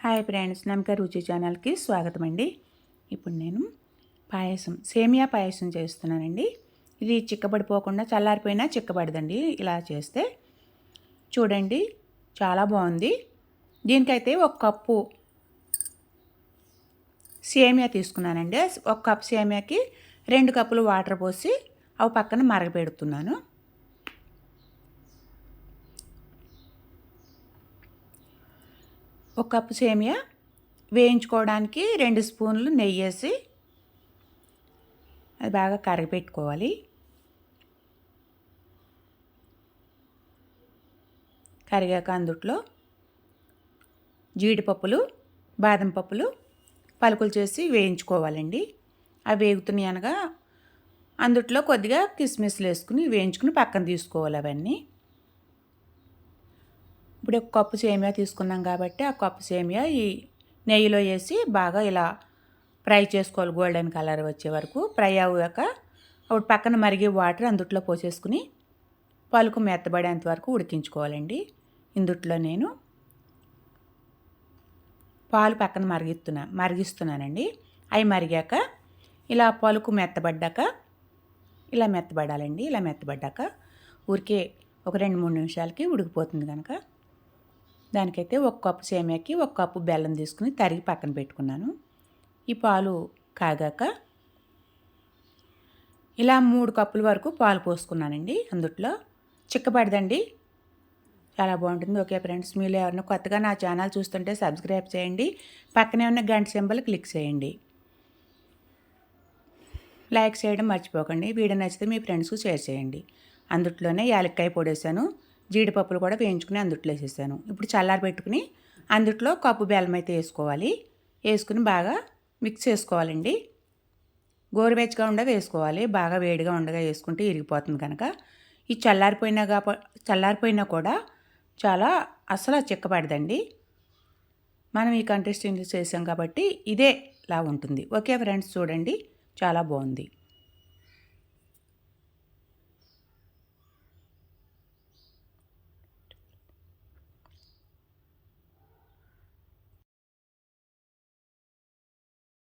Hi friends, నమ్మక రుచి ఛానల్కి స్వాగతం అండి. ఇప్పుడు నేను సేమియా పాయసం చేస్తున్నానండి. ఇది చిక్కబడిపోకుండా చల్లారిపోయినా చిక్కబడదండి. ఇలా చేస్తే చూడండి, చాలా బాగుంది. దీనికైతే ఒక కప్పు సేమియా తీసుకున్నానండి. ఒక కప్పు సేమియాకి 2 కప్పులు వాటర్ పోసి అవి పక్కన మరగపెడుతున్నాను. ఒక కప్పు సేమియా వేయించుకోవడానికి 2 స్పూన్లు నెయ్యి వేసి అది బాగా కరగపెట్టుకోవాలి. కరిగాక అందుట్లో జీడిపప్పులు, బాదం పప్పులు పలుకులు చేసి వేయించుకోవాలండి. అవి వేగుతున్నాయి అనగా అందుట్లో కొద్దిగా కిస్మిస్లు వేసుకుని వేయించుకుని పక్కన తీసుకోవాలి. అవన్నీ ఇప్పుడు ఒక కప్పు సేమియా తీసుకున్నాం కాబట్టి ఆ కప్పు సేమియా ఈ నెయ్యిలో వేసి బాగా ఇలా ఫ్రై చేసుకోవాలి. గోల్డెన్ కలర్ వచ్చే వరకు ఫ్రై అయ్యాక అప్పుడు పక్కన మరిగే వాటర్ అందుట్లో పోసేసుకుని పలుకు మెత్తబడేంత వరకు ఉడికించుకోవాలండి. ఇందుట్లో నేను పాలు పక్కన మరిగిస్తున్నానండి. అవి మరిగాక ఇలా పలుకు మెత్తబడ్డాక ఇలా మెత్తబడాలండి. ఇలా మెత్తబడ్డాక ఊరికే ఒక 2-3 నిమిషాలకి ఉడికిపోతుంది కనుక దానికైతే ఒక కప్పు సేమియాకి ఒక కప్పు బెల్లం తీసుకుని తరిగి పక్కన పెట్టుకున్నాను. ఈ పాలు కాగాక ఇలా 3 కప్పుల వరకు పాలు పోసుకున్నానండి. అందుట్లో చిక్కబడదండి, చాలా బాగుంటుంది. ఓకే ఫ్రెండ్స్, మీరు ఎవరైనా కొత్తగా నా ఛానల్ చూస్తుంటే సబ్స్క్రైబ్ చేయండి. పక్కనే ఉన్న గంట సింబల్ క్లిక్ చేయండి. లైక్ చేయడం మర్చిపోకండి. వీడియో నచ్చితే మీ ఫ్రెండ్స్కి షేర్ చేయండి. అందుట్లోనే యాలక్కాయ పొడేసాను, జీడిపప్పులు కూడా వేయించుకుని అందుట్లో వేసేసాను. ఇప్పుడు చల్లారి పెట్టుకుని అందుట్లో కప్పు బెల్లం అయితే వేసుకోవాలి. వేసుకుని బాగా మిక్స్ చేసుకోవాలండి. గోరువెచ్చగా ఉండగా వేసుకోవాలి. బాగా వేడిగా ఉండగా వేసుకుంటే ఇరిగిపోతుంది కనుక ఈ చల్లారిపోయినా కూడా చాలా అసలు చిక్కబడదండి. మనం ఈ కంటెస్టెంట్ చేసాం కాబట్టి ఇదే లా ఉంటుంది. ఓకే ఫ్రెండ్స్, చూడండి చాలా బాగుంది.